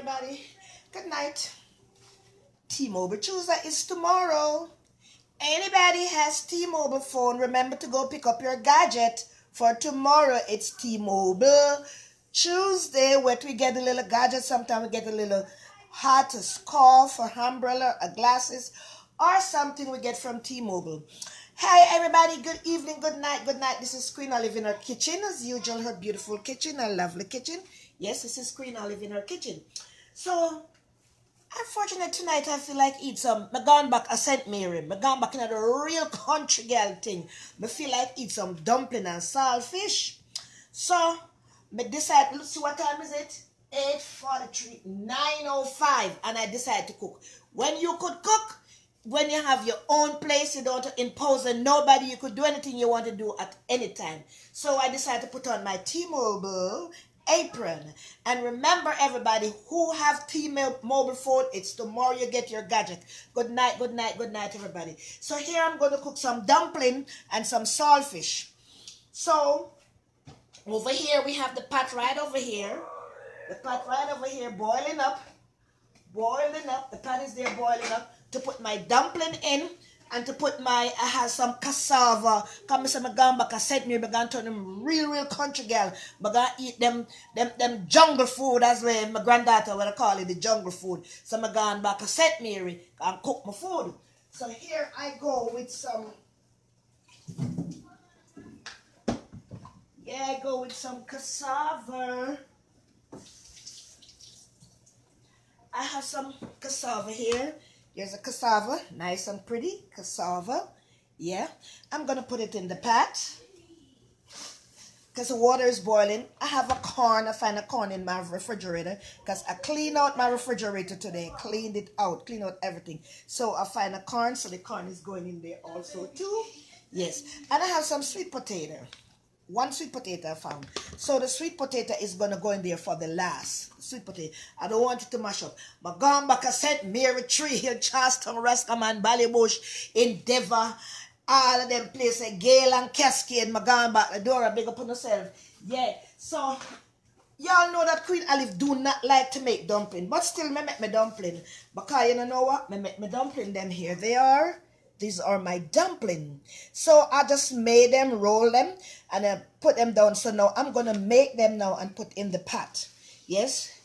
everybody. Good night. T-Mobile Tuesday is tomorrow. Anybody has T-Mobile phone, remember to go pick up your gadget for tomorrow. It's T-Mobile Tuesday, where we get a little gadget. Sometimes we get a little hot, a scarf, or umbrella, or glasses, or something we get from T-Mobile. Hi everybody, good evening, good night, good night. This is Queen Olive in her kitchen, as usual, her beautiful kitchen, her lovely kitchen. Yes, this is Queen Olive in her kitchen. So, unfortunately tonight I feel like eat some, I gone back, I St. Mary, I gone back into the real country girl thing. I feel like eat some dumpling and saltfish. So, I decide, let's see what time is it? 8:43, 9:05, and I decide to cook. When you could cook, when you have your own place, you don't impose on nobody, you could do anything you want to do at any time. So I decided to put on my T-Mobile apron. And remember everybody who have T-Mobile phone, it's tomorrow you get your gadget. Good night, good night, good night everybody. So here I'm going to cook some dumpling and some saltfish. So over here we have the pot right over here. The pot right over here boiling up. Boiling up. The pot is there boiling up. To put my dumpling in and to put my, I have some cassava. Come and say my gamba cassette me, I'm going to turn them real country girl. I'm going to eat them jungle food, as well. My granddaughter would call it, the jungle food. So I'm going back cassette Mary and cook my food. So here I go with some, I go with some cassava. I have some cassava here. Here's a cassava, nice and pretty cassava. Yeah, I'm going to put it in the pot because the water is boiling. I have a corn. I find a corn in my refrigerator because I cleaned out my refrigerator today. Cleaned it out, cleaned out everything. So I find a corn, so the corn is going in there also too. Yes, and I have some sweet potato. One sweet potato I found. So the sweet potato is going to go in there for the last. Sweet potato. I don't want it to mash up. But gone back, I St. Mary, Tree Hill, Charleston, Roscommon, Ballybush, Endeavour, all of them places, Gale and Cascade, my gone back, Dora, big up on yourself. Yeah. So, y'all know that Queen Olive do not like to make dumpling. But still, I make my dumpling. Because you know what? I make my dumpling them here. They are. These are my dumpling. So I just made them, roll them, and I put them down. So now I'm going to make them now and put in the pot. Yes.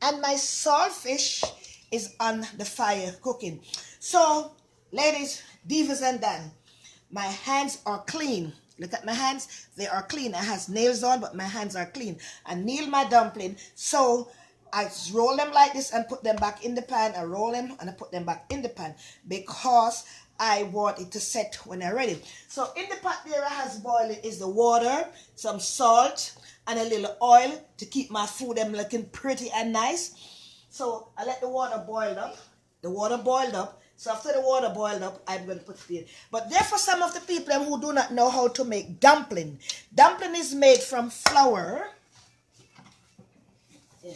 And my saltfish is on the fire cooking. So, ladies, divas and Dan, my hands are clean. Look at my hands. They are clean. I have nails on, but my hands are clean. I nail my dumpling. So I roll them like this and put them back in the pan. I roll them and I put them back in the pan because I want it to set when I'm ready. So in the pot there I has boiling is the water, some salt, and a little oil to keep my food them looking pretty and nice. So I let the water boil up. The water boiled up. So after the water boiled up, I'm going to put it in. But there for some of the people who do not know how to make dumpling. Dumpling is made from flour. Yeah.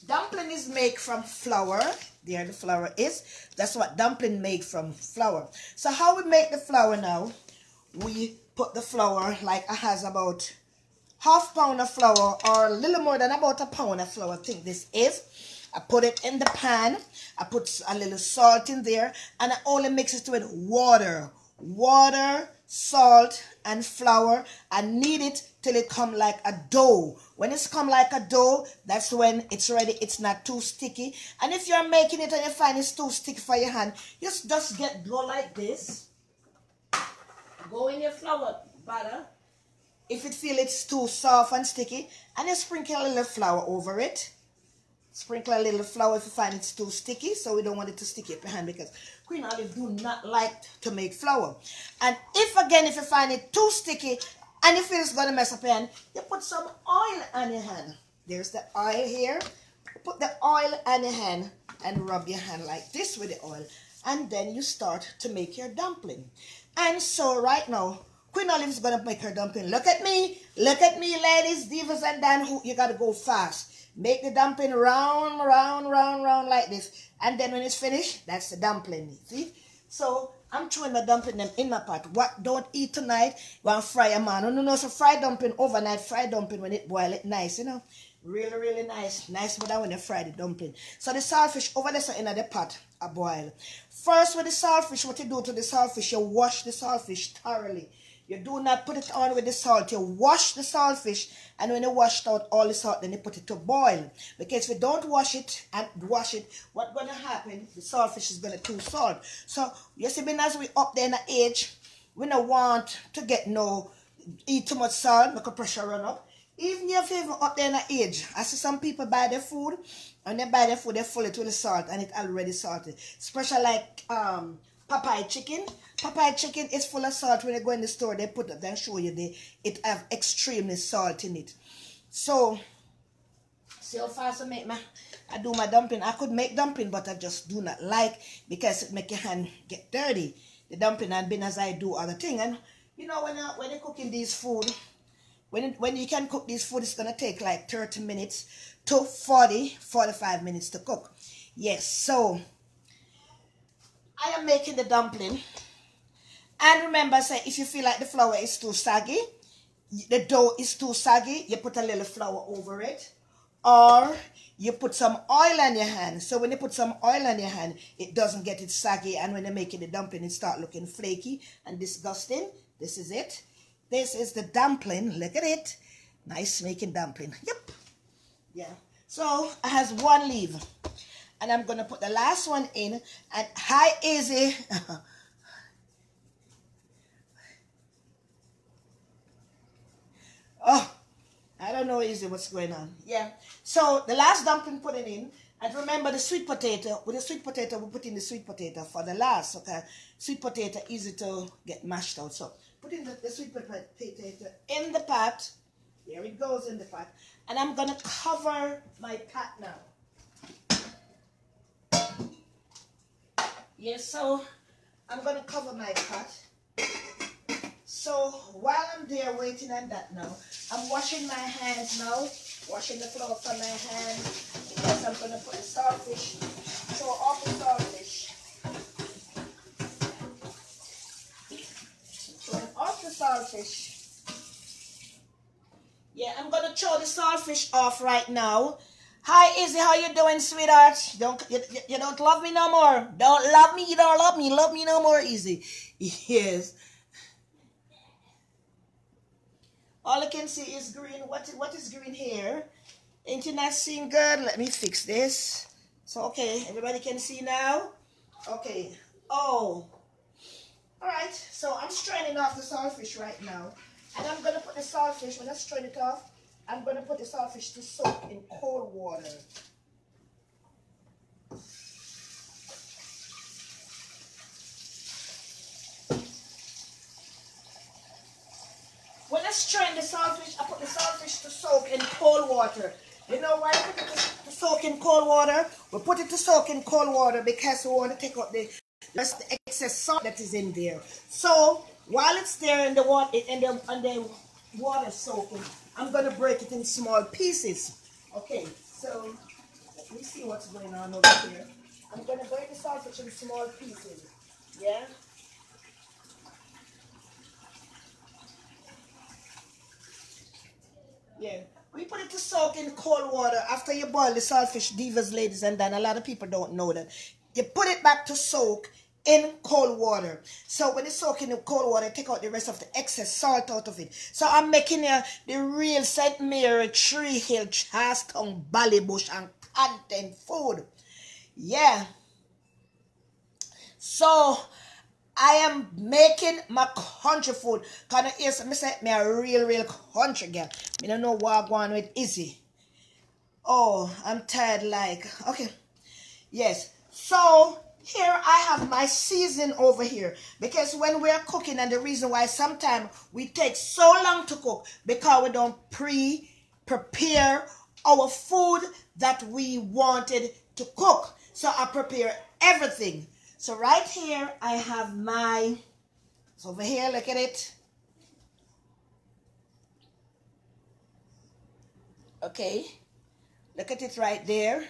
Dumpling is made from flour. There the flour is. That's what dumpling made from flour. So how we make the flour now? We put the flour, like I has about half pound of flour or a little more than about a pound of flour, I think this is. I put it in the pan. I put a little salt in there and I only mix it with water. Water, salt, and flour. I knead it till it come like a dough. When it's come like a dough, that's when it's ready. It's not too sticky. And if you're making it and you find it's too sticky for your hand, just go like this. Go in your flour batter. If it feel it's too soft and sticky, and you sprinkle a little flour over it. Sprinkle a little flour if you find it's too sticky, so we don't want it to stick up your hand because Queen Olive do not like to make flour. And if you find it too sticky and you feel it's going to mess up your hand, you put some oil on your hand. There's the oil here. Put the oil on your hand and rub your hand like this with the oil. And then you start to make your dumpling. And so right now, Queen Olive is going to make her dumpling. Look at me, ladies, divas and Dan, who you got to go fast. Make the dumpling round like this. And then when it's finished, that's the dumpling. See? So I'm throwing my dumpling them in my pot. What don't eat tonight, you want to fry a man. No, so fry dumpling overnight, fry dumpling when it boil it nice, you know. Really, really nice. Nice but when you fry the dumpling. So the saltfish over there in the pot a boil. First with the saltfish, what you do to the saltfish, you wash the saltfish thoroughly. You do not put it on with the salt. You wash the saltfish, and when you washed out all the salt, then you put it to boil. Because if you don't wash it, what's going to happen? The saltfish is going to too salt. So, you see, as we up there in the age, we don't want to get eat too much salt, make a pressure run up. Even if you up there in the age, I see some people buy their food, and they buy their food, they fill it with the salt, and it's already salted. Especially like Popeye chicken. Popeye chicken is full of salt. When you go in the store, they put it, they show you it have extremely salt in it. So, see how fast I do my dumpling. I could make dumpling, but I just do not like, because it make your hand get dirty. The dumpling and bean as I do other thing. And you know, when you're cooking these food, when you can cook these food, it's gonna take like 30 minutes to 45 minutes to cook. Yes, so I am making the dumpling. And remember, say, if you feel like the flour is too saggy, the dough is too saggy, you put a little flour over it. Or you put some oil on your hand. So when you put some oil on your hand, it doesn't get it saggy. And when you're making the dumpling, it start looking flaky and disgusting. This is it. This is the dumpling. Look at it. Nice making dumpling. Yep. Yeah. So it has one leaf. And I'm going to put the last one in. And hi, easy. Oh, I don't know easy what's going on. Yeah. So the last dumpling put it in. And remember the sweet potato. With the sweet potato, we put in the sweet potato for the last. Okay. Sweet potato easy to get mashed out. So put in the sweet potato in the pot. There it goes in the pot. And I'm going to cover my pot now. Yes, so I'm going to cover my pot. So while I'm there waiting on that now, I'm washing my hands now. Washing the flour from my hands. Because I'm going to put the saltfish. So off the saltfish. Off the saltfish. Yeah, I'm going to throw the saltfish off right now. Hi, Izzy, how you doing, sweetheart? You don't love me no more. Don't love me, you don't love me. Love me no more, Izzy. Yes. All I can see is green. What is green here? Ain't you not seeing good? Let me fix this. So, okay, everybody can see now? Okay. Oh. All right, so I'm straining off the saltfish right now. And I'm going to put the saltfish, when I strain it off, I'm going to put the saltfish to soak in cold water. When I strain the saltfish, I put the saltfish to soak in cold water. You know why I put it to soak in cold water? We put it to soak in cold water because we want to take out the excess salt that is in there. So while it's there in the water, water soaking, I'm going to break it in small pieces. Okay, so let me see what's going on over here. I'm going to break the saltfish in small pieces. Yeah. Yeah. We put it to soak in cold water after you boil the saltfish, divas, ladies, and then a lot of people don't know that. You put it back to soak in cold water. So when it's soaking in cold water, take out the rest of the excess salt out of it. So I'm making the real St. Mary, Tree Hill, Charlestown, Ballybush, and content food. Yeah. So I am making my country food. Because I say me a real country girl. I don't know what I'm going with Izzy. Oh, I'm tired like. Okay. Yes. So here I have my season over here. Because when we're cooking, and the reason why sometimes we take so long to cook, because we don't prepare our food that we wanted to cook. So I prepare everything. So right here, I have my, it's over here, look at it. Okay, look at it right there.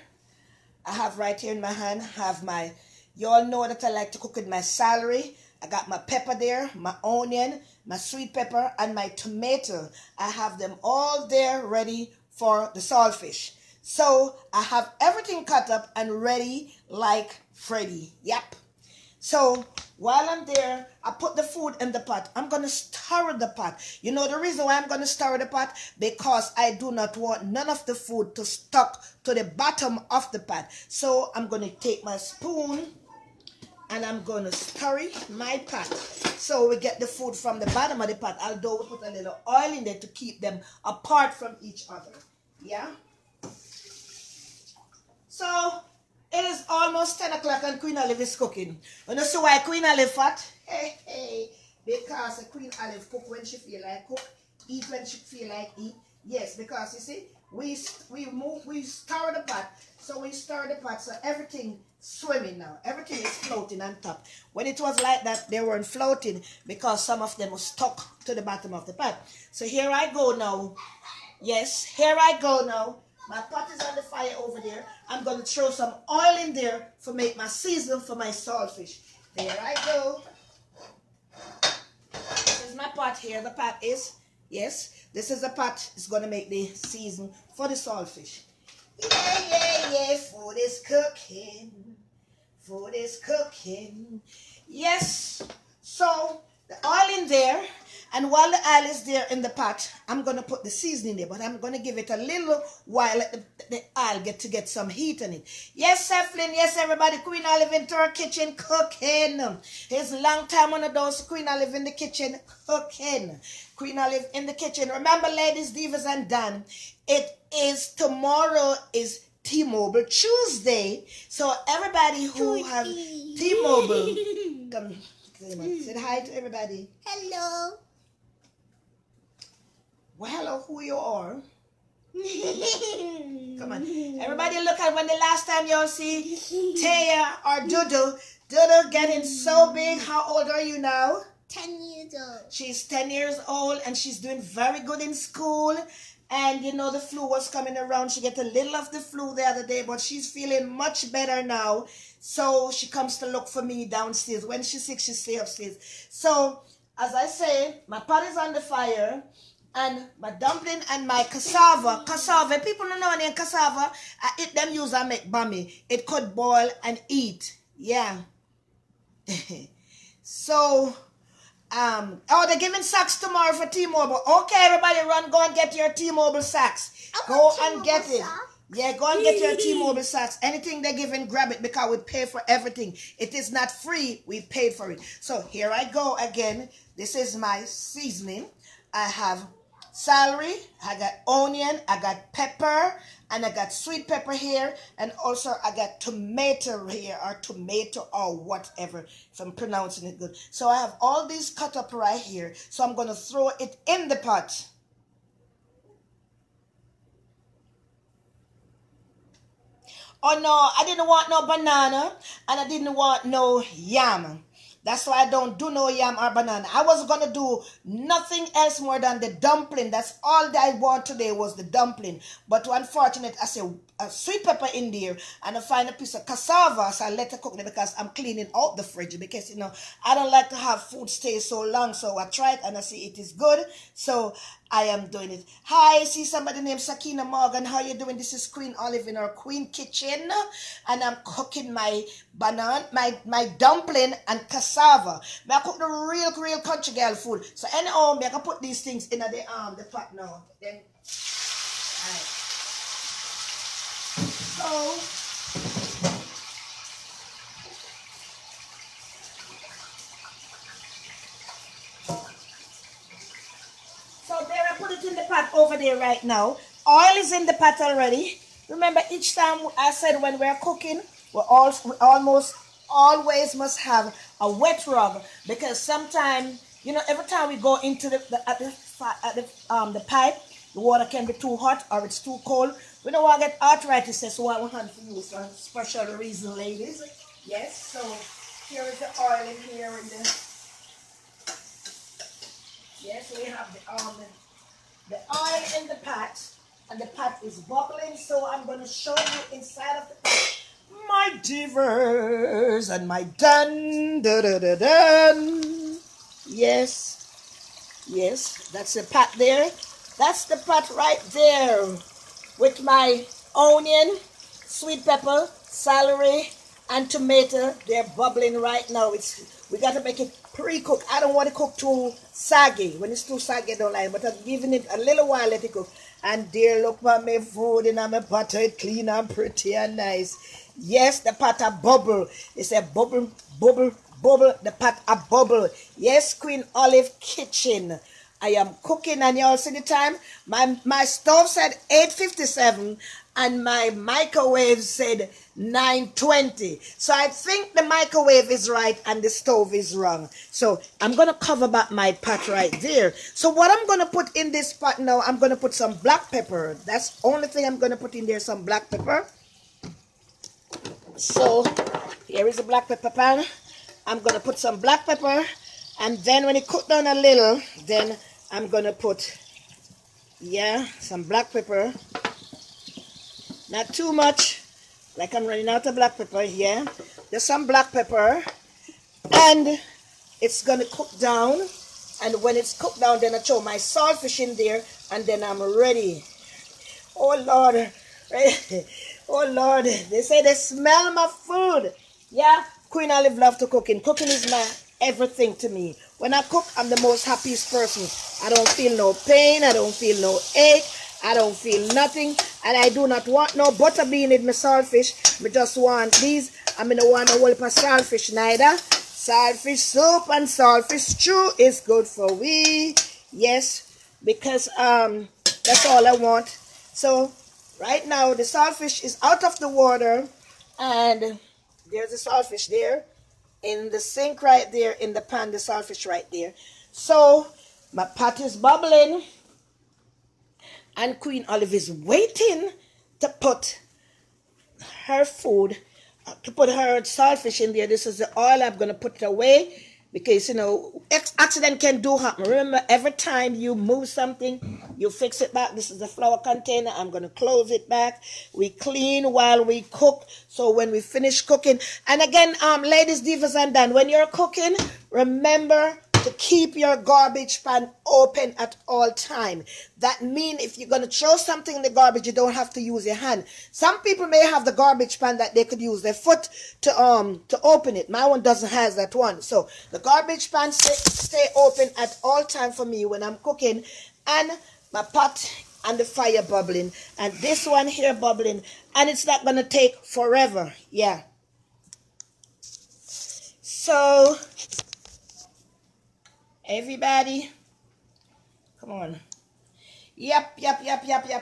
I have right here in my hand, have my, you all know that I like to cook with my celery. I got my pepper there, my onion, my sweet pepper, and my tomato. I have them all there ready for the saltfish. So I have everything cut up and ready like Freddy. Yep. So while I'm there, I put the food in the pot. I'm going to stir the pot. You know the reason why I'm going to stir the pot? Because I do not want none of the food to stuck to the bottom of the pot. So I'm going to take my spoon and I'm going to stir my pot. So we get the food from the bottom of the pot, although we put a little oil in there to keep them apart from each other. Yeah? So it is almost 10 o'clock and Queen Olive is cooking. You know see why Queen Olive fat? Hey, hey. Because Queen Olive cook when she feel like cook, eat when she feel like eat. Yes, because you see, we stir the pot. So we stir the pot so everything swimming now. Everything is floating on top. When it was like that, they weren't floating because some of them were stuck to the bottom of the pot. So here I go now. Yes, here I go now. My pot is on the fire over there. I'm going to throw some oil in there to make my season for my saltfish. There I go. This is my pot here. The pot is, yes, this is the pot. It's going to make the season for the saltfish. Yeah, yeah, yeah. Food is cooking. Food is cooking. Yes. So the oil in there. And while the oil is there in the pot, I'm going to put the seasoning there. But I'm going to give it a little while let the oil get some heat in it. Yes, Evelyn. Yes, everybody. Queen Olive into her kitchen cooking. It's a long time one of those Queen Olive in the kitchen cooking. Queen Olive in the kitchen. Remember, ladies, divas, and Dan, it is tomorrow is T-Mobile Tuesday. So everybody who have T-Mobile, come say hi to everybody. Hello. Well, hello, who you are? Come on. Everybody look at when the last time y'all see Taya or Dudu. Dudu getting so big. How old are you now? 10 years old. She's 10 years old and she's doing very good in school. And you know the flu was coming around. She got a little of the flu the other day, but she's feeling much better now. So she comes to look for me downstairs. When she's sick, she stays upstairs. So as I say, my pot is on the fire. And my dumpling and my cassava. Cassava, people don't know any cassava. I eat them use and make bami. It could boil and eat. Yeah. So, oh, they're giving sacks tomorrow for T-Mobile. Okay, everybody run, go and get your T-Mobile sacks. Go and get it. Yeah, go and get your T-Mobile sacks. Anything they're giving, grab it because we pay for everything. It is not free. We paid for it. So here I go again. This is my seasoning. I have celery, I got onion, I got pepper, and I got sweet pepper here, and also I got tomato here, or tomato, or whatever, if I'm pronouncing it good. So I have all these cut up right here, so I'm going to throw it in the pot. Oh no, I didn't want no banana, and I didn't want no yam. That's why I don't do no yam or banana. I was going to do nothing else more than the dumpling. That's all that I want today was the dumpling. But unfortunately, I said a sweet pepper in there and I find a piece of cassava. So I let it cook there because I'm cleaning out the fridge. Because, you know, I don't like to have food stay so long. So I tried and I see it is good. So I am doing it. Hi, I see somebody named Sakina Morgan. How you doing? This is Queen Olive in our Queen Kitchen. And I'm cooking my banana, my dumpling and cassava. I cook the real country girl food. So anyhow, I can put these things in the pot now. Then, alright. So there I put it in the pot over there right now. Oil is in the pot already. Remember each time I said when we're cooking, we almost always must have a wet rug because sometimes, you know, every time we go into the pipe, the water can be too hot or it's too cold. We don't want to get arthritis, so I want to use for a special reason, ladies. Yes, so here is the oil in here. Yes, we have the oil in the pot, and the pot is bubbling, so I'm going to show you inside of the pot. My divers and my dun. Yes, that's the pot there. That's the pot right there. with my onion, sweet pepper, celery, and tomato. They're bubbling right now. We got to make it pre-cooked. I don't want to cook too saggy. When it's too saggy, I don't like it. But I'm giving it a little while, let it cook. And dear, look at my food and my butter. It clean and pretty and nice. Yes, the pot a bubble. It's a bubble, bubble, bubble. The pot a bubble. Yes, Queen Olive Kitchen. I am cooking, and you all see the time. My stove said 8:57 and my microwave said 9:20. So I think the microwave is right and the stove is wrong. So I'm going to cover back my pot right there. So what I'm going to put in this pot now, I'm going to put some black pepper. That's the only thing I'm going to put in there, some black pepper. So here is the black pepper pan. I'm going to put some black pepper, and then when it cook down a little, then I'm going to put, some black pepper. Not too much, like I'm running out of black pepper here. Just some black pepper, and it's going to cook down. And when it's cooked down, then I throw my saltfish in there, and then I'm ready. Oh, Lord. Oh, Lord. They say they smell my food. Yeah, Queen Olive love to cooking. Cooking is my everything to me. When I cook, I'm the most happiest person. I don't feel no pain. I don't feel no ache. I don't feel nothing. And I do not want no butter bean in my saltfish. I just want these. I don't want a whole heap of saltfish neither. Saltfish soup and saltfish stew is good for we. Yes, because that's all I want. So right now the saltfish is out of the water, and there's the saltfish there in the sink right there, in the pan, the saltfish right there. So my pot is bubbling, and Queen Olive is waiting to put her food, to put her saltfish in there. This is the oil. I'm going to put it away because, accident can do happen. Remember, every time you move something, you fix it back. This is the flour container. I'm going to close it back. We clean while we cook. So when we finish cooking, and again, ladies, divas, and Dan, when you're cooking, remember to keep your garbage pan open at all time. That means if you're going to throw something in the garbage, you don't have to use your hand. Some people may have the garbage pan that they could use their foot to open it. My one doesn't have that one. So the garbage pan stay open at all time for me when I'm cooking, and my pot and the fire bubbling, and this one here bubbling, and it's not going to take forever. Yeah. So everybody, come on. Yep.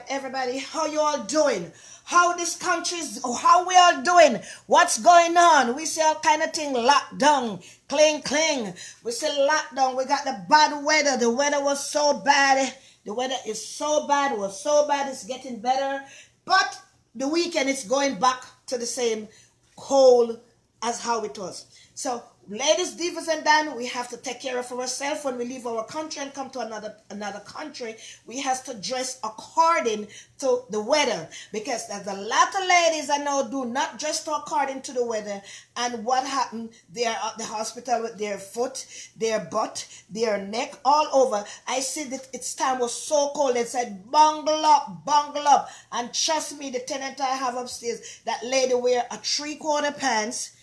Everybody, how you all doing? How this country's, how we all doing? What's going on? We see all kind of thing, lockdown, cling. We see lockdown. We got the bad weather. The weather was so bad. The weather is so bad. It was so bad. It's getting better. But the weekend, it's going back to the same cold as how it was. So ladies, divas, and Dan, we have to take care of ourselves when we leave our country and come to another country. We have to dress according to the weather, because there's a lot of ladies I know do not dress according to the weather, and what happened? They are at the hospital with their foot, their butt, their neck, all over. I see that its time was so cold. They said, bungle up. And trust me, the tenant I have upstairs, that lady wear a 3/4 pants.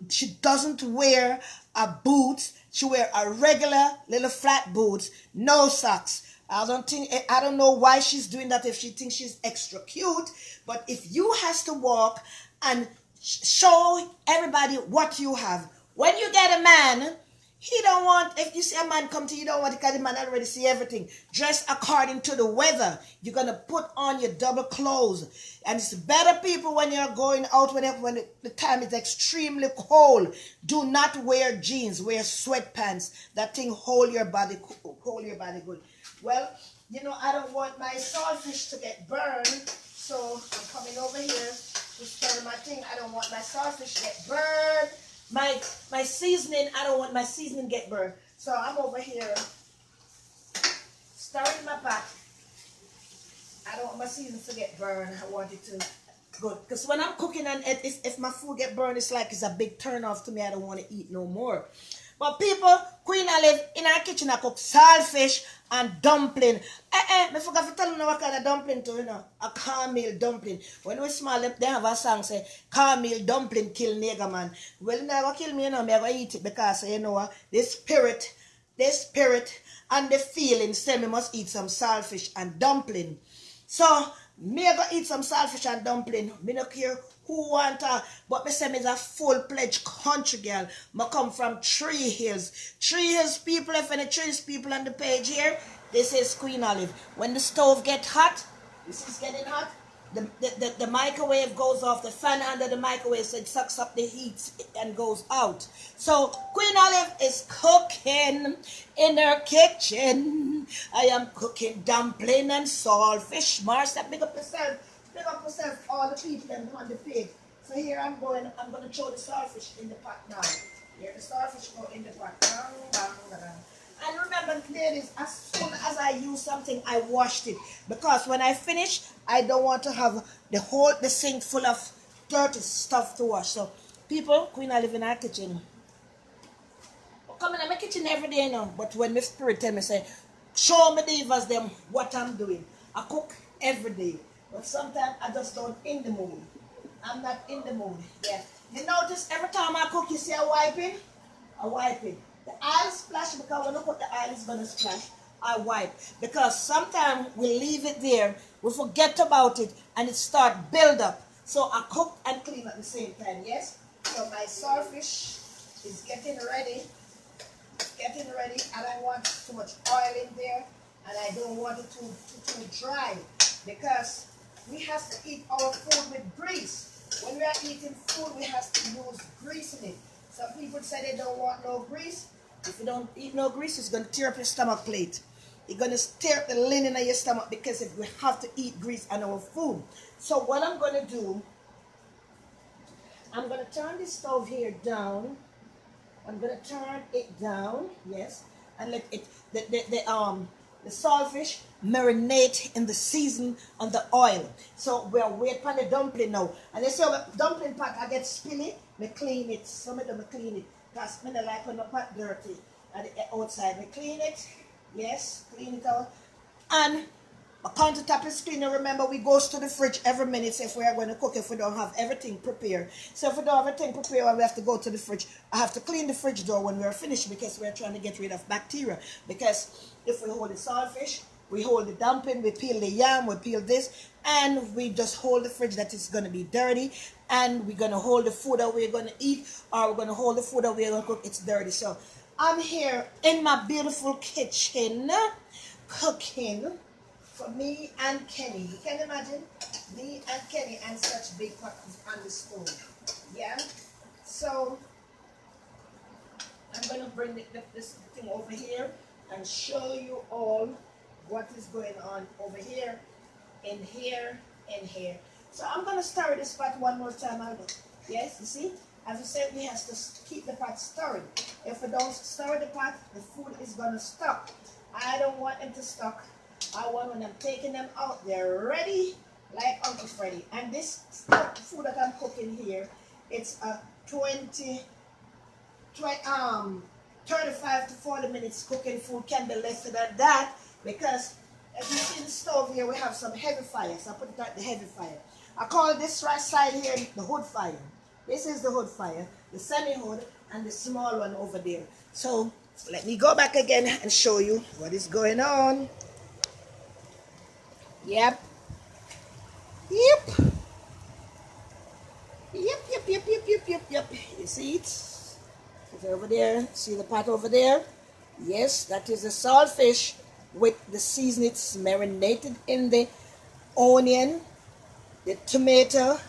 She doesn't wear a boots. She wear a regular little flat boots, no socks. I don't know why she's doing that, if she thinks she's extra cute. But if you has to walk and show everybody what you have, when you get a man, he don't want, if you see a man come to you, don't want, because the man already see everything. Dress according to the weather. You're going to put on your double clothes. And it's better, people, when you're going out, when the time is extremely cold, do not wear jeans, wear sweatpants. That thing hold your body good. Well, I don't want my saltfish to get burned, so I'm coming over here to stir my thing. I don't want my saltfish to get burned. My seasoning, I don't want my seasoning get burned. So I'm over here stirring my pot. I don't want my seasoning to get burned. I want it to good. Because when I'm cooking, and if my food get burned, it's like it's a big turn off to me. I don't want to eat no more. But people, Queen Olive, in our kitchen, I cook saltfish and dumpling. I forgot to tell you what kind of dumpling too, you know. A cornmeal dumpling. When we small, they have a song say, cornmeal dumpling kill nigger man. Well, it never kill me, you know, me I go eat it because, you know, the spirit and the feeling say me must eat some saltfish and dumpling. So, me I go eat some saltfish and dumpling. Me no care who want her, but me say me is a full-fledged country girl. Me come from Tree Hills. Tree Hills people, if any Tree Hills people on the page here, this is Queen Olive. When the stove get hot, this is getting hot, the microwave goes off, the fan under the microwave, so it sucks up the heat and goes out. So Queen Olive is cooking in her kitchen. I am cooking dumpling and saltfish. Marcia, big up yourself, all the people on the page. So here I'm going to throw the saltfish in the pot now. Here the saltfish go in the pot. Bang, bang, bang. And remember, ladies, as soon as I use something, I washed it. Because when I finish, I don't want to have the sink full of dirty stuff to wash. So, people, Queen, I live in our kitchen. I come in my kitchen every day, you know. But when my spirit tell me, say, show me divas them what I'm doing. I cook every day. But sometimes I just don't in the mood. I'm not in the mood. Yeah. You notice every time I cook, you see I wipe it? I wipe it. The oil splash, because when I put the oil, it's going to splash. I wipe. Because sometimes we leave it there, we forget about it, and it start build up. So I cook and clean at the same time, yes? So my saltfish is getting ready. It's getting ready. I don't want too much oil in there, and I don't want it too dry, because we have to eat our food with grease. When we are eating food, we have to use grease in it. Some people say they don't want no grease. If you don't eat no grease, it's going to tear up your stomach plate. It's going to tear up the lining of your stomach, because we have to eat grease on our food. So what I'm going to do, I'm going to turn this stove here down. I'm going to turn it down, yes, and let it the saltfish marinate in the season on the oil. So we're waiting for the dumpling now. And you see the dumpling pot, I get spilly, me clean it. Some of them me clean it, because I don't like when the pot dirty at the outside. Me clean it, yes, clean it out. And my countertop is clean. Remember, we goes to the fridge every minute if we are going to cook, if we don't have everything prepared. So if we don't have everything prepared and we have to go to the fridge, I have to clean the fridge door when we're finished, because we're trying to get rid of bacteria. Because if we hold the saltfish, we hold the dumpling, we peel the yam, we peel this, and we just hold the fridge that is going to be dirty, and we're going to hold the food that we're going to eat, or we're going to hold the food that we're going to cook, it's dirty. So I'm here in my beautiful kitchen cooking for me and Kenny. You can imagine me and Kenny and such big pot on the stove. Yeah. So I'm going to bring this thing over here and show you all what is going on over here, in here, and here. So I'm going to stir this pot one more time. Yes, you see? As I said, we have to keep the pot stirring. If we don't stir the pot, the food is going to stuck. I don't want them to stuck. I want, when I'm taking them out, they're ready like Uncle Freddy. And this food that I'm cooking here, it's a 35 to 40 minutes cooking food. Can be less than that, because as you see the stove here, we have some heavy fire. So I put it at the heavy fire. I call this right side here the hood fire. This is the hood fire, the semi-hood, and the small one over there. So let me go back again and show you what is going on. Yep. Yep. Yep. You see it? It's over there. See the pot over there? Yes, that is the saltfish with the seasoning. It's marinated in the onion, the tomato,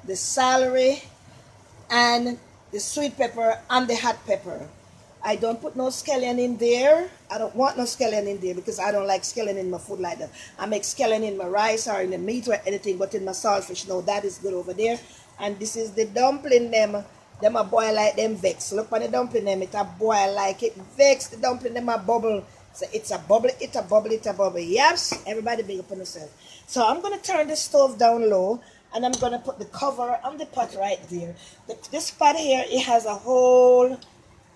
the celery, and the sweet pepper and the hot pepper. I don't put no scallion in there. I don't want no scallion in there, because I don't like scallion in my food like that. I make scallion in my rice or in the meat or anything, but in my saltfish, no, that is good over there. And this is the dumpling them a boil like them vex. Look on the dumpling them, it a boil like it vex. The dumpling them a bubble. So it's a bubble, it a bubble, it a bubble. Yes, everybody big up on yourself. So I'm going to turn the stove down low, and I'm going to put the cover on the pot right there. This pot here, it has a hole.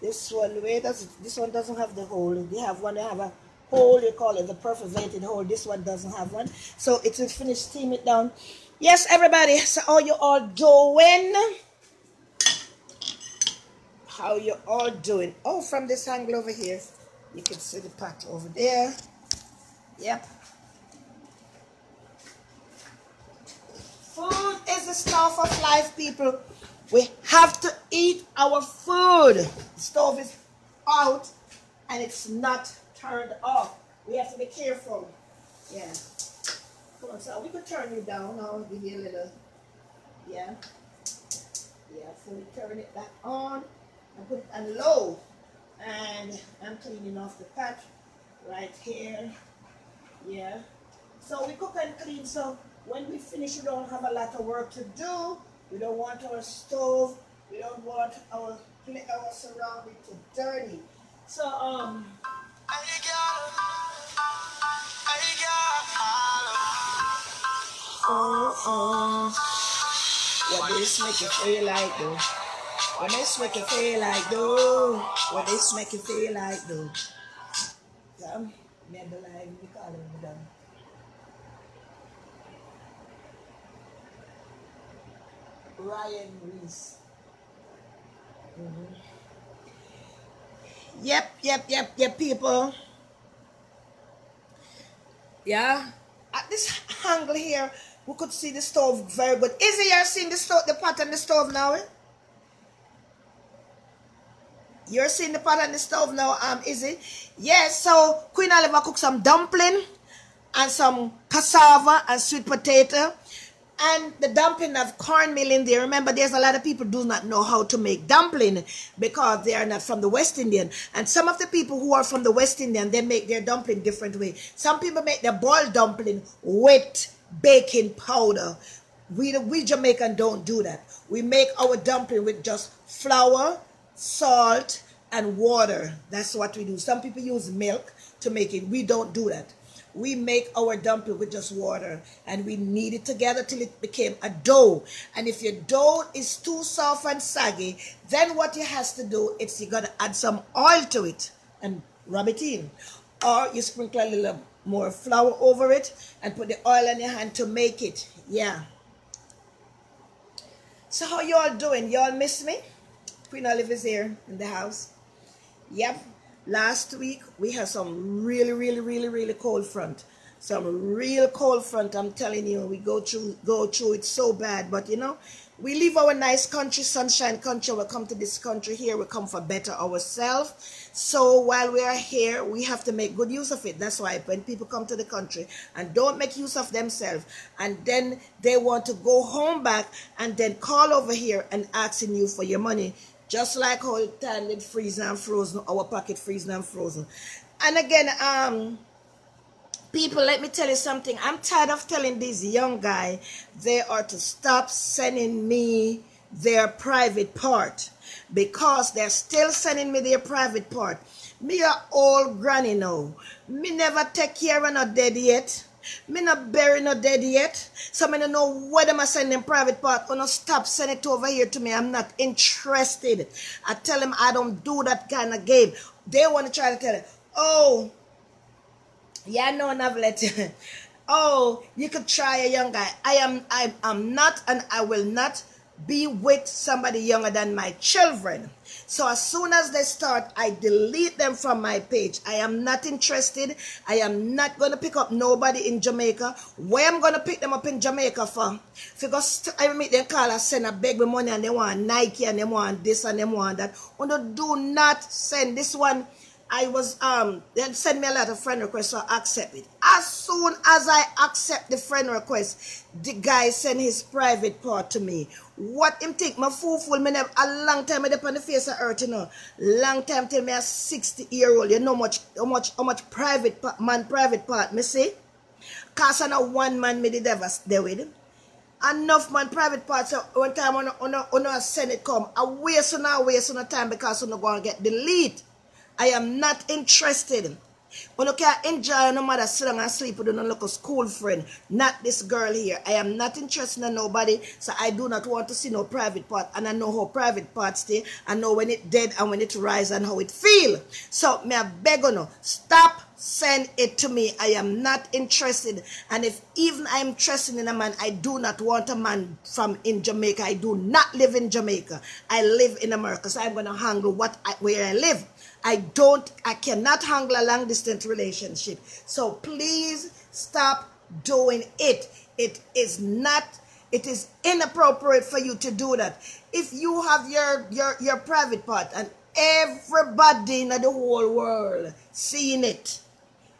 This one, this one doesn't have the hole. They have one, they have a hole, you call it the perforated hole. This one doesn't have one. So it will finish steam it down. Yes, everybody, so how you all doing? How you all doing? Oh, from this angle over here, you can see the pot over there. Yep. Food is the stuff of life, people. We have to eat our food. The stove is out and it's not turned off. We have to be careful. Yeah. Come on, so we could turn you down. I'll give you a little. Yeah. Yeah, so we turn it back on and put it on low. And I'm cleaning off the pot right here. Yeah. So we cook and clean, so when we finish, we don't have a lot of work to do. We don't want our stove, we don't want our surrounding to dirty. So what this make you feel like though? What this make you feel like though? What this make you feel like though? Me and the live, we call them done. Ryan Reese. Yep, people. Yeah. At this angle here, we could see the stove very good. Is it you're seeing the stove, the pot and the stove now? You're seeing the pot and the stove now, is it? Yes, so Queen Oliver cooked some dumpling and some cassava and sweet potato. And the dumpling have cornmeal in there. Remember, there's a lot of people do not know how to make dumpling because they are not from the West Indian. And some of the people who are from the West Indian, they make their dumpling different way. Some people make their boiled dumpling with baking powder. We Jamaican don't do that. We make our dumpling with just flour, salt, and water. That's what we do. Some people use milk to make it. We don't do that. We make our dumpling with just water and we knead it together till it became a dough. And if your dough is too soft and saggy, then what you have to do is you got to add some oil to it and rub it in. Or you sprinkle a little more flour over it and put the oil in your hand to make it. Yeah. So how you all doing? You all miss me? Queen Olive is here in the house. Yep. Last week, we had some really cold front. Some real cold front, I'm telling you. We go through it so bad. But, you know, we leave our nice country, sunshine country. We come to this country here. We come for better ourselves. So while we are here, we have to make good use of it. That's why when people come to the country and don't make use of themselves, and then they want to go home back and then call over here and asking you for your money, just like how the time did freezing and frozen, our pocket freezing and frozen. And again, people, let me tell you something. I'm tired of telling these young guys they are to stop sending me their private part, because they're still sending me their private part. Me a old granny now. Me never take care of no dead yet. Me not bury no dead yet. So I don't know whether I'm sending private part or not. Stop sending it over here to me. I'm not interested. I tell them I don't do that kind of game. They want to try to tell it. Oh, yeah, no, Navlet. Oh, you could try a young guy. I am not, and I will not be with somebody younger than my children. So as soon as they start, I delete them from my page. I am not interested. I am not going to pick up nobody in Jamaica. Where I'm going to pick them up in Jamaica for? Because I make them call and send a beg me money and they want Nike and they want this and they want that. Do not send this one. They send me a lot of friend requests, so I accept it. As soon as I accept the friend request, the guy send his private part to me. What him think? My fool me never, a long time I on the face of earth, you know. Long time till me a 60-year-old. You know how much private part me see? Cause I know one man me did ever stay with him. Enough man private parts. So one time I send it come. I waste on time because I'm not going to get delete. I am not interested. When you can't enjoy no matter sit down and sleep with a local school friend. Not this girl here. I am not interested in nobody, so I do not want to see no private part. And I know how private parts stay. I know when it dead and when it rise and how it feel. So me I beg you no, stop send it to me. I am not interested. And if even I am interested in a man, I do not want a man from in Jamaica. I do not live in Jamaica. I live in America. So I'm going to handle where I live. I cannot handle a long distance relationship. So please stop doing it. It is inappropriate for you to do that. If you have your private part and everybody in the whole world seeing it,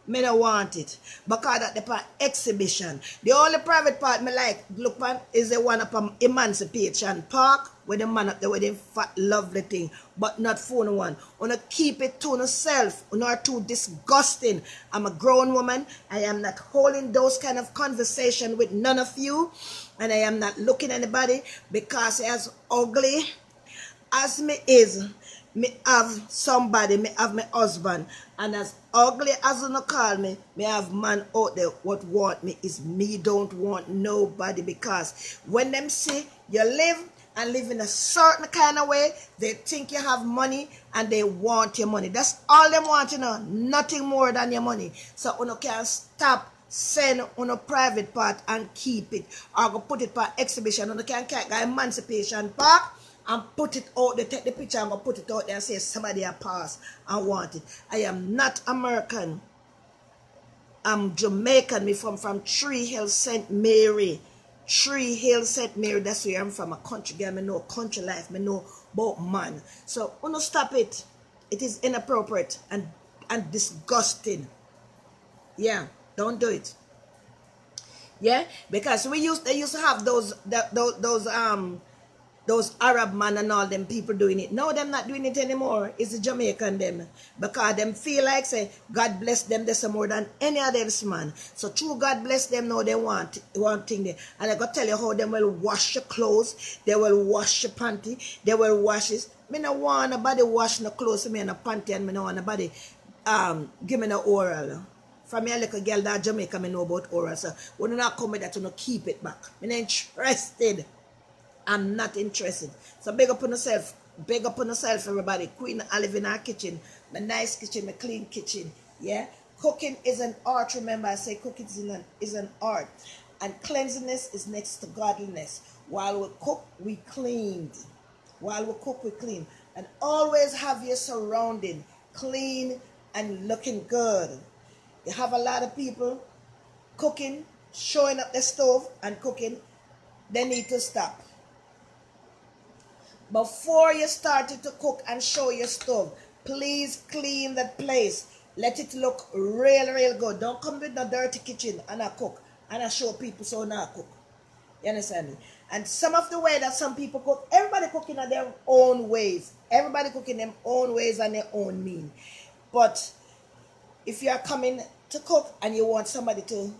me don't want it. Because that the exhibition. The only private part me like look on is the one up on Emancipation Park with the man up there with the fat lovely thing. But not phone one. Wanna keep it to yourself. You are too disgusting. I'm a grown woman. I am not holding those kind of conversation with none of you. And I am not looking at anybody because as ugly as me is, me have somebody, me have my husband, and as ugly as you call me, me have man out there what want me is me don't want nobody, because when them see you live and live in a certain kind of way, they think you have money and they want your money. That's all they want, you know, nothing more than your money. So you can stop send on a private part and keep it, or go put it for exhibition. You can go Emancipation Park and put it out there, take the picture and go put it out there and say somebody a pass and want it. I am not American. I'm Jamaican. Me from Tree Hill, St. Mary. Tree Hill, St. Mary. That's where I'm from. A country girl. Me know country life. Me know about man. So, no stop it. It is inappropriate and disgusting. Yeah, don't do it. Yeah, because they used to have those Arab man and all them people doing it. Now them not doing it anymore. It's the Jamaican them. Because them feel like say God bless them this more than any other man. So true God bless them now they want thing there. And I gotta tell you how them will wash your clothes, they will wash your panty, they will wash it. Me no want nobody wash no clothes for me and a panty, and me no want nobody give me no oral. From me a little girl that Jamaica me know about oral. So when you not come with that, you no keep it back. Me not interested. I'm not interested. So big up on yourself. Big up on yourself, everybody. Queen, I live in our kitchen. My nice kitchen, my clean kitchen. Yeah? Cooking is an art. Remember, I say cooking is an art. And cleanliness is next to godliness. While we cook, we clean. While we cook, we clean. And always have your surrounding clean and looking good. You have a lot of people cooking, showing up the stove and cooking. They need to stop. Before you started to cook and show your stove, please clean that place. Let it look real good. Don't come with no dirty kitchen and I cook and I show people so now cook. You understand me? And some of the way that some people cook, everybody cooking in their own ways. Everybody cooking their own ways and their own mean. But if you are coming to cook and you want somebody to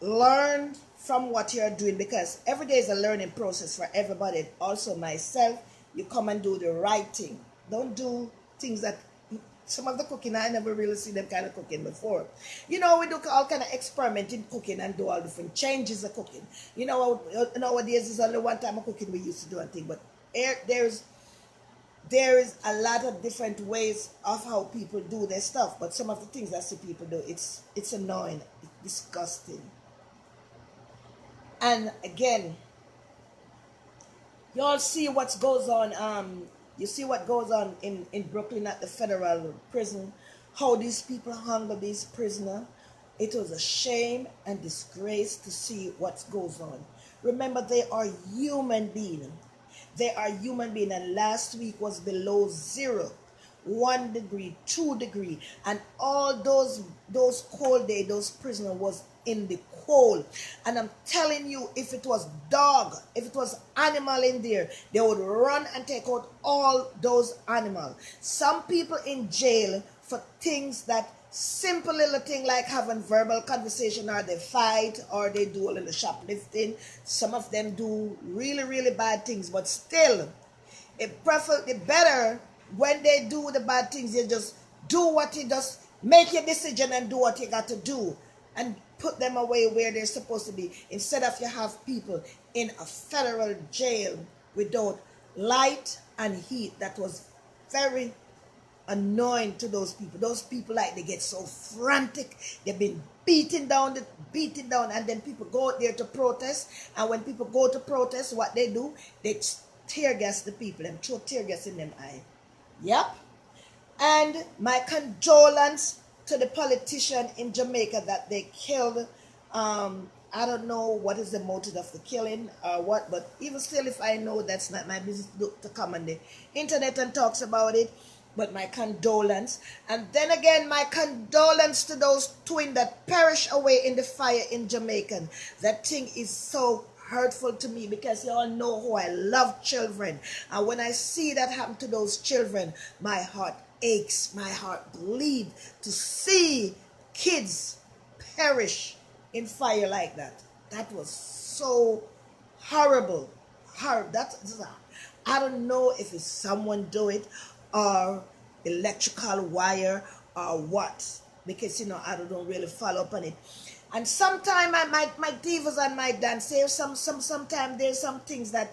learn from what you're doing, because every day is a learning process for everybody, also myself, you come and do the right thing. Don't do things that some of the cooking I never really see them kind of cooking before. You know, we do all kind of experiment in cooking and do all different changes of cooking. You know, nowadays is only one time of cooking we used to do a thing, but there is a lot of different ways of how people do their stuff. But some of the things I see people do, it's annoying, it's disgusting. And again, you all see what goes on. You see what goes on in Brooklyn at the federal prison. How these people handle these prisoners. It was a shame and disgrace to see what goes on. Remember, they are human beings. They are human beings. And last week was below 0. 1 degree, 2 degree, and all those cold days, those prisoners was in the cold. And I'm telling you, if it was dog, if it was animal in there, they would run and take out all those animals. Some people in jail for things that simple little thing like having verbal conversation, or they fight, or they do a little shoplifting. Some of them do really bad things, but still, it better when they do the bad things, they just do what it does. Make your decision and do what you got to do, and put them away where they're supposed to be, instead of you have people in a federal jail without light and heat. That was very annoying to those people. Those people, like, they get so frantic. They've been beaten down, and then people go out there to protest. And when people go to protest, what they do, they tear gas the people and throw tear gas in them eye. Yep. And my condolence to the politician in Jamaica that they killed. I don't know what is the motive of the killing or what, but even still, if I know, that's not my business to come on the internet and talks about it. But my condolence. And then again, my condolence to those twins that perish away in the fire in Jamaica. That thing is so hurtful to me, because you all know how I love children. And when I see that happen to those children, my heart aches, my heart bleeds to see kids perish in fire like that. That was so horrible. I don't know if it's someone do it, or electrical wire, or what, because I don't really follow up on it. And sometimes my divas and my dance, sometimes there's some things that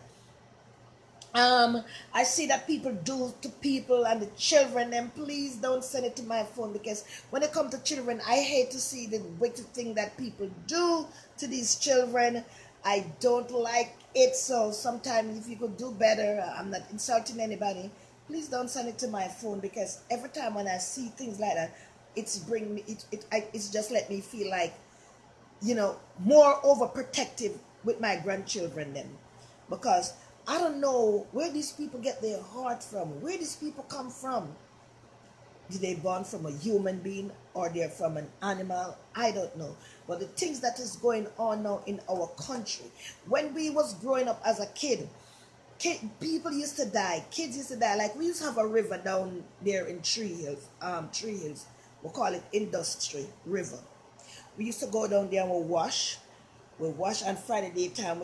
I see that people do to people and the children, and please don't send it to my phone, because when it comes to children, I hate to see the wicked thing that people do to these children. I don't like it. So sometimes if you could do better, I'm not insulting anybody, please don't send it to my phone, because every time when I see things like that, it's just let me feel like, more overprotective with my grandchildren then. Because I don't know where these people get their heart from, where these people come from. Did they born from a human being, or they're from an animal? I don't know. But the things that is going on now in our country, when we was growing up as a kid, people used to die, kids used to die. Like, we used to have a river down there in Tree Hills. We call it Industry River. We used to go down there and we wash on Friday daytime.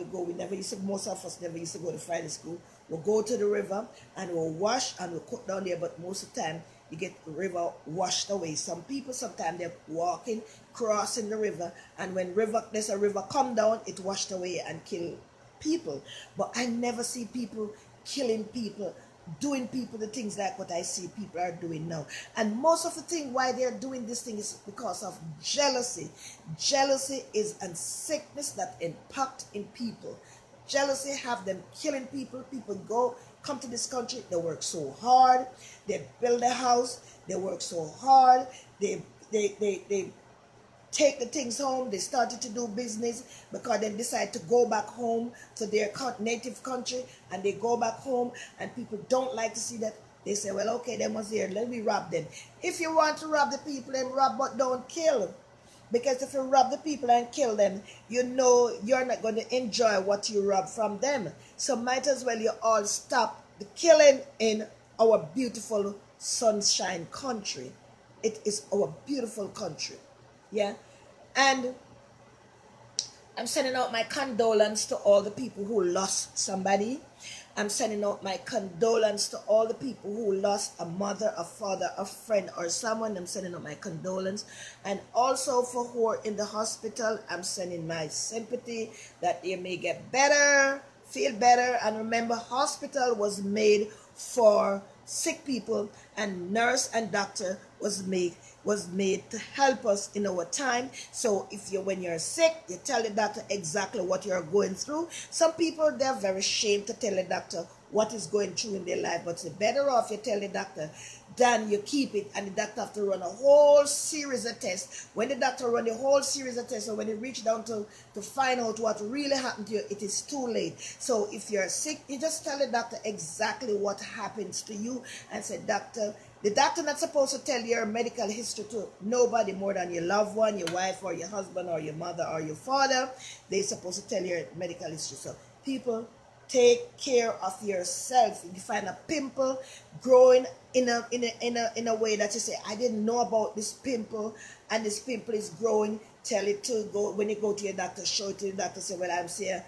Most of us never used to go to Friday school. We'll go to the river and we'll wash and we'll cook down there, but most of the time you get the river washed away. Some people, sometimes they're walking, crossing the river, and when there's a river come down, it washed away and kill people. But I never see people killing people, doing people the things like what I see people are doing now. And most of the thing why they're doing this thing is because of jealousy. Jealousy is a sickness that impacts in people. Jealousy have them killing people. People come to this country, they work so hard, they build a house, they work so hard, they take the things home, they started to do business, because they decide to go back home to their native country, and they go back home, and people don't like to see that. They say, well, okay, they was here, let me rob them. If you want to rob the people, then rob, but don't kill. Because if you rob the people and kill them, you're not going to enjoy what you rob from them. So might as well you all stop the killing in our beautiful sunshine country. It is our beautiful country. Yeah. And I'm sending out my condolence to all the people who lost somebody. I'm sending out my condolence to all the people who lost a mother, a father, a friend, or someone. I'm sending out my condolence. And also for who are in the hospital, I'm sending my sympathy that they may get better, feel better. And remember, hospital was made for sick people, and nurse and doctor was made to help us in our time. So when you're sick, you tell the doctor exactly what you're going through. Some people, they're very ashamed to tell the doctor what is going through in their life, but it's better off you tell the doctor than you keep it and the doctor have to run a whole series of tests. When the doctor run the whole series of tests, or when it reach down to find out what really happened to you, it is too late. So if you're sick, you just tell the doctor exactly what happens to you and say, doctor, the doctor not supposed to tell your medical history to nobody more than your loved one, your wife or your husband or your mother or your father. They're supposed to tell your medical history. So people, take care of yourself. If you find a pimple growing in a way that you say, I didn't know about this pimple, and this pimple is growing, tell it to go. When you go to your doctor, show it to the doctor, say, well, I'm seeing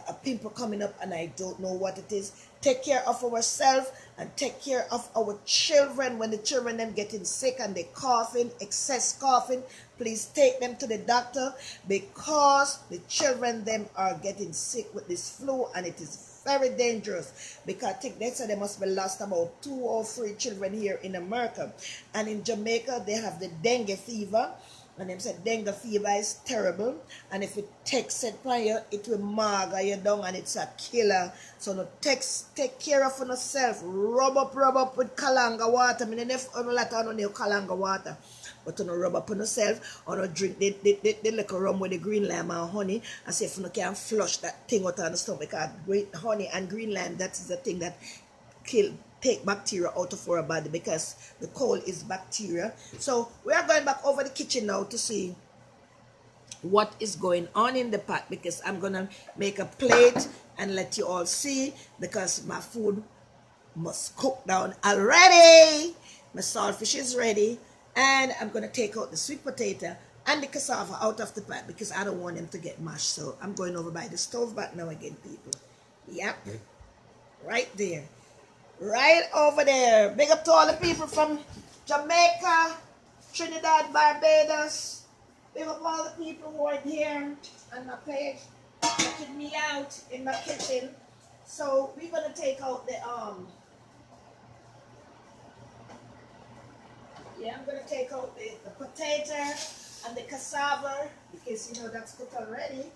a pimple coming up and I don't know what it is. take care of ourselves and take care of our children. When the children them getting sick and they coughing, excess coughing, please take them to the doctor, because the children them are getting sick with this flu, and it is very dangerous. Because I think they said they must be lost about 2 or 3 children here in America, and in Jamaica they have the dengue fever. And them said dengue fever is terrible, and if it takes it from you, it will maga you down, and it's a killer. So no, take care of yourself. Rub up with kalanga water. I mean, if you lot of no kalanga water, but you no rub up on yourself, or no drink the little rum with the green lime and honey, and see if you can flush that thing out of the stomach. Because honey and green lime, that is the thing that take bacteria out of our body, because the cold is bacteria. So we are going back over the kitchen now to see what is going on in the pot, because I'm gonna make a plate and let you all see, because my food must cook down already. My saltfish is ready, and I'm gonna take out the sweet potato and the cassava out of the pot, because I don't want them to get mashed. So I'm going over by the stove back now again, people. Yep, right there. Right over there. Big up to all the people from Jamaica, Trinidad, Barbados. Big up all the people who are here on my page, checking me out in my kitchen. So we're gonna take out the I'm gonna take out the potato and the cassava, because you know that's cooked already.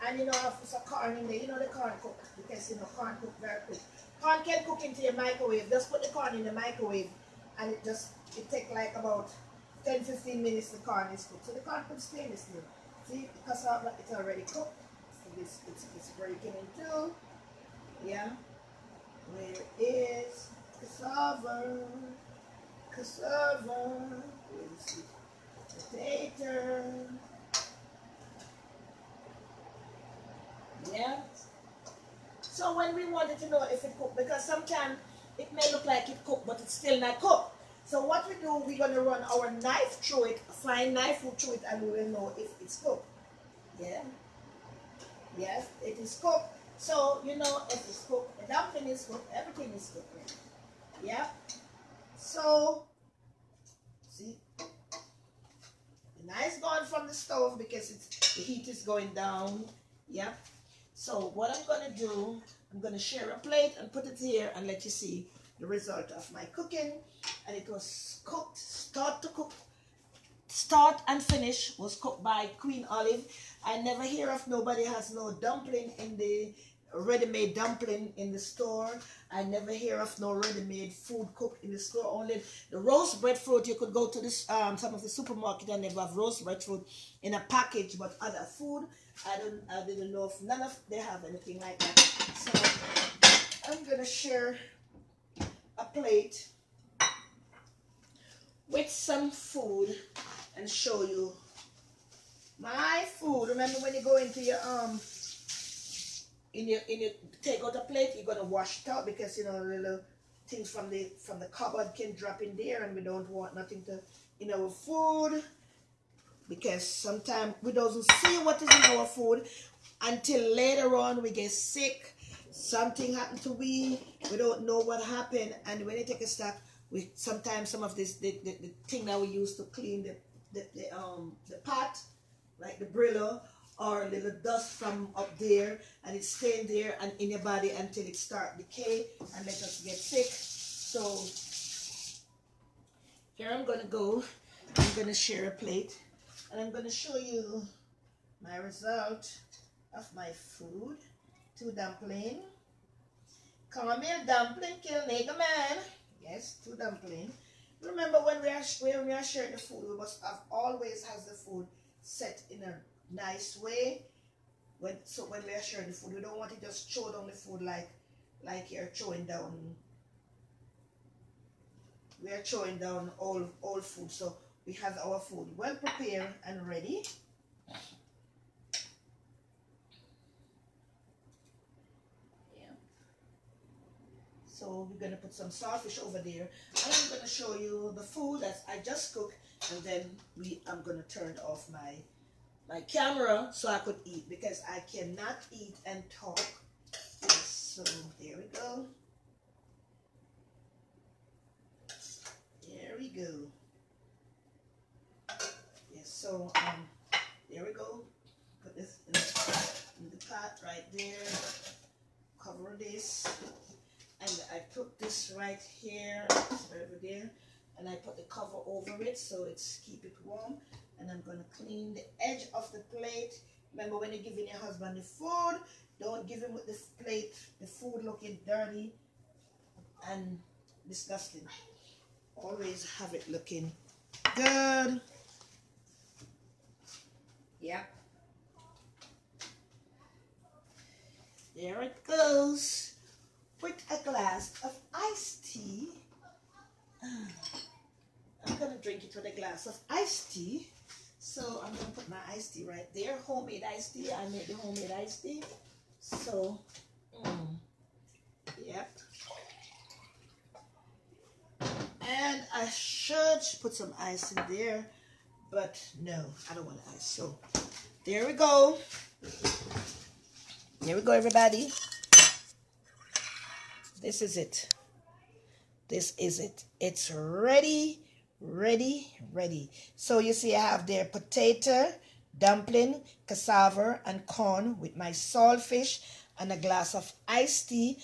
And you know, if it's a corn in there, you know the corn cook, because you know corn cook very quick. Corn can cook into your microwave. Just put the corn in the microwave, and it takes like about 10-15 minutes. The corn is cooked. So the corn cooks painlessly. See, the cassava, it's already cooked. So it's breaking in two. Yeah. Where is cassava? Cassava. Where is it? Potato. Yeah. So when we wanted to know if it cooked, because sometimes it may look like it cooked, but it's still not cooked. So what we do, we're going to run our knife through it, a fine knife through it, and we will know if it's cooked. Yeah. Yes, it is cooked. So you know if it's cooked, the dumpling is cooked, everything is cooked. Yeah. So, see, the knife is gone from the stove because the heat is going down. Yeah. So what I'm going to do, I'm going to share a plate and put it here and let you see the result of my cooking. And it was cooked, start and finish was cooked by Queen Olive. I never hear of nobody has no dumpling in the ready-made dumpling in the store. I never hear of no ready-made food cooked in the store. Only the roast breadfruit, you could go to this some of the supermarket and they have roast breadfruit in a package, but other food I didn't know if none of they have anything like that. So I'm gonna share a plate with some food and show you my food. Remember when you go into your in your take out a plate, you're gonna wash it out, because you know little things from the cupboard can drop in there, and we don't want nothing to in our food, because sometimes we don't see what is in our food until later on we get sick. Something happened to we don't know what happened, and when you take a stock, we sometimes some of this the thing that we use to clean the pot, like the briller, or a little dust from up there, and it's staying there and in your body until it start decay and let us get sick. So here I'm gonna share a plate, and I'm gonna show you my result of my food. 2 dumpling, caramel dumpling, kill nigga man. Yes, 2 dumpling. Remember when we are sharing the food, we must have always has the food set in a nice way. When we are sharing the food, we don't want to just throw down the food like you're throwing down. We are throwing down all food. So we have our food well prepared and ready. Yeah. So we're gonna put some saltfish over there, and I'm gonna show you the food that I just cooked, and then I'm gonna turn off my camera so I could eat, because I cannot eat and talk. So there we go. go. Yes, so there we go. Put this in the pot right there. Cover this. And I put this right here, over there, and I put the cover over it so it's keep it warm. And I'm gonna clean the edge of the plate. Remember, when you're giving your husband the food, don't give him with this plate, the food looking dirty and disgusting. Always have it looking good. Yep. There it goes. With a glass of iced tea. I'm going to drink it with a glass of iced tea. So I'm going to put my iced tea right there. Homemade iced tea. I made the homemade iced tea. So, yep. And I should put some ice in there. But no, I don't want ice. So, there we go. Here we go, everybody. This is it. This is it. It's ready, ready, ready. So you see I have there potato, dumpling, cassava, and corn with my saltfish and a glass of iced tea.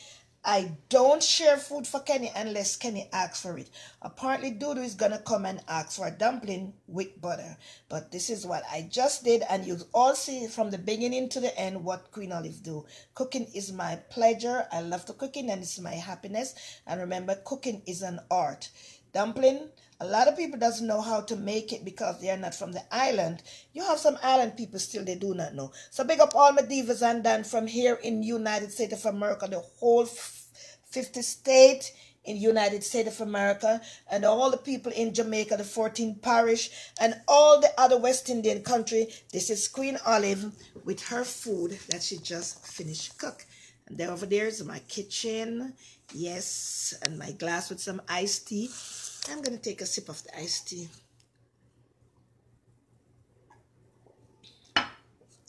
I don't share food for Kenny unless Kenny asks for it. Apparently Dudu is going to come and ask for a dumpling with butter. But this is what I just did, and you all see from the beginning to the end what Queen Olive do. Cooking is my pleasure. I love to cooking and it's my happiness. And remember, cooking is an art. Dumpling, a lot of people doesn't know how to make it because they are not from the island. You have some island people still, they do not know. So big up all my divas and Dan from here in United States of America, the whole 50 state in United States of America, and all the people in Jamaica, the 14th parish, and all the other West Indian country. This is Queen Olive with her food that she just finished cook. And there over there is my kitchen. Yes, and my glass with some iced tea. I'm going to take a sip of the iced tea.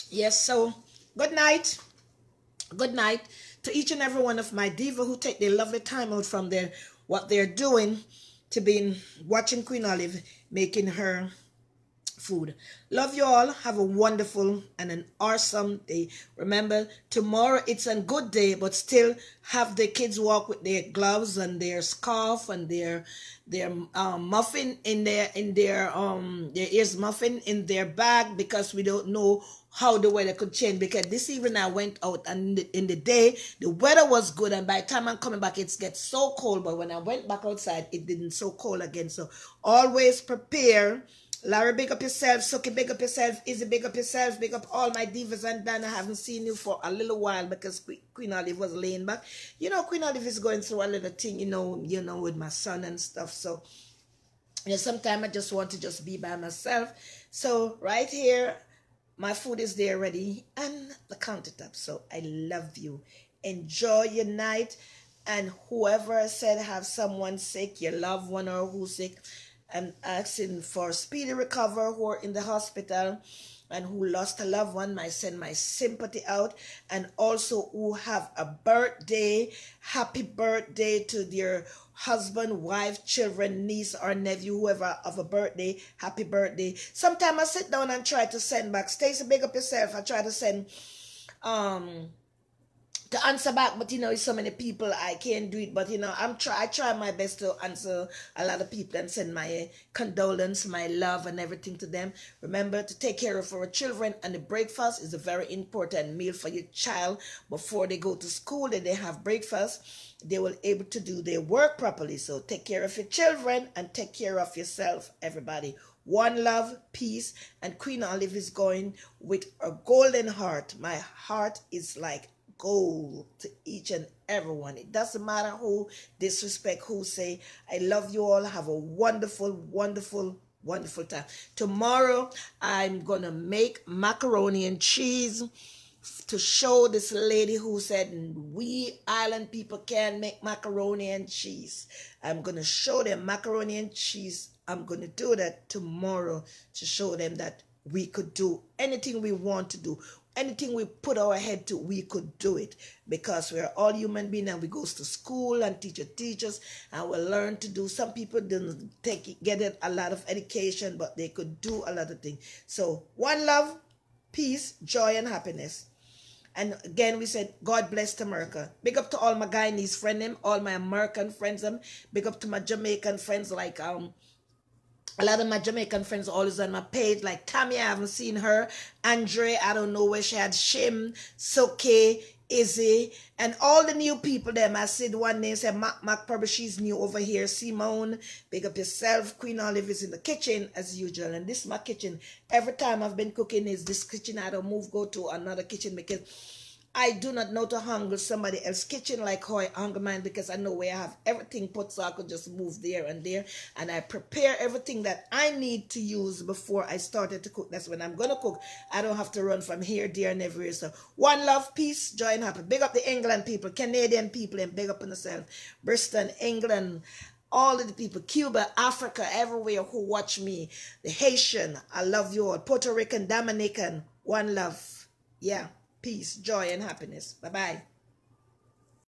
Yes, so good night. Good night to each and every one of my diva who take their lovely time out from their what they're doing to be watching Queen Olive making her food. Love you all. Have a wonderful and an awesome day. Remember, tomorrow it's a good day, but still have the kids walk with their gloves and their scarf and their muffin in their ears muffin in their bag, because we don't know how the weather could change. Because this evening I went out and in the day the weather was good, and by the time I'm coming back it gets so cold, but when I went back outside it didn't so cold again. So always prepare. Larry, big up yourself. Suki, big up yourself. Izzy, big up yourself. Big up all my divas and Dan. I haven't seen you for a little while because Queen Olive was laying back. You know, Queen Olive is going through a little thing, you know, with my son and stuff. So, you know, sometimes I just want to just be by myself. So, right here, my food is there ready and the countertop. So, I love you. Enjoy your night. And whoever said have someone sick, your loved one or who's sick, and asking for speedy recovery, who are in the hospital and who lost a loved one, I send my sympathy out. And also who have a birthday, happy birthday to their husband, wife, children, niece or nephew, whoever of a birthday, happy birthday. Sometimes I sit down and try to send back. Stacey, big up yourself. I try to send to answer back, but you know, it's so many people I can't do it. But you know, I try my best to answer a lot of people and send my condolence, my love and everything to them. Remember to take care of our children, and the breakfast is a very important meal for your child before they go to school. That they have breakfast, they will able to do their work properly. So take care of your children and take care of yourself, everybody. One love, peace, and Queen Olive is going with a golden heart. My heart is like gold to each and everyone. It doesn't matter who disrespect, who say. I love you all. Have a wonderful, wonderful, wonderful time. Tomorrow, I'm going to make macaroni and cheese to show this lady who said we island people can make macaroni and cheese. I'm going to show them macaroni and cheese. I'm going to do that tomorrow to show them that we could do anything we want to do. anything we put our head to, we could do it, because we're all human beings and we goes to school and teachers and we learn to do. Some people didn't get a lot of education, but they could do a lot of things. So one love, peace, joy, and happiness. And again, we said, God bless America. Big up to all my Guyanese friends, all my American friends. Big up to my Jamaican friends, like a lot of my Jamaican friends are always on my page. Like Tammy, I haven't seen her. Andre, I don't know where she had. Shim, Soke, Izzy, and all the new people there. I said one name, said Mac, probably she's new over here. Simone, big up yourself. Queen Olive is in the kitchen as usual. And this is my kitchen. Every time I've been cooking is this kitchen. I don't move, go to another kitchen because I do not know to handle somebody else's kitchen like how I handle mine, because I know where I have everything put, so I could just move there and there. And I prepare everything that I need to use before I started to cook. That's when I'm going to cook. I don't have to run from here, there, and everywhere. So one love, peace, joy, and happiness. Big up the England people, Canadian people, and big up on yourself. Bristol, England, all of the people, Cuba, Africa, everywhere who watch me. The Haitian, I love you all. Puerto Rican, Dominican, one love. Yeah. Peace, joy, and happiness. Bye-bye.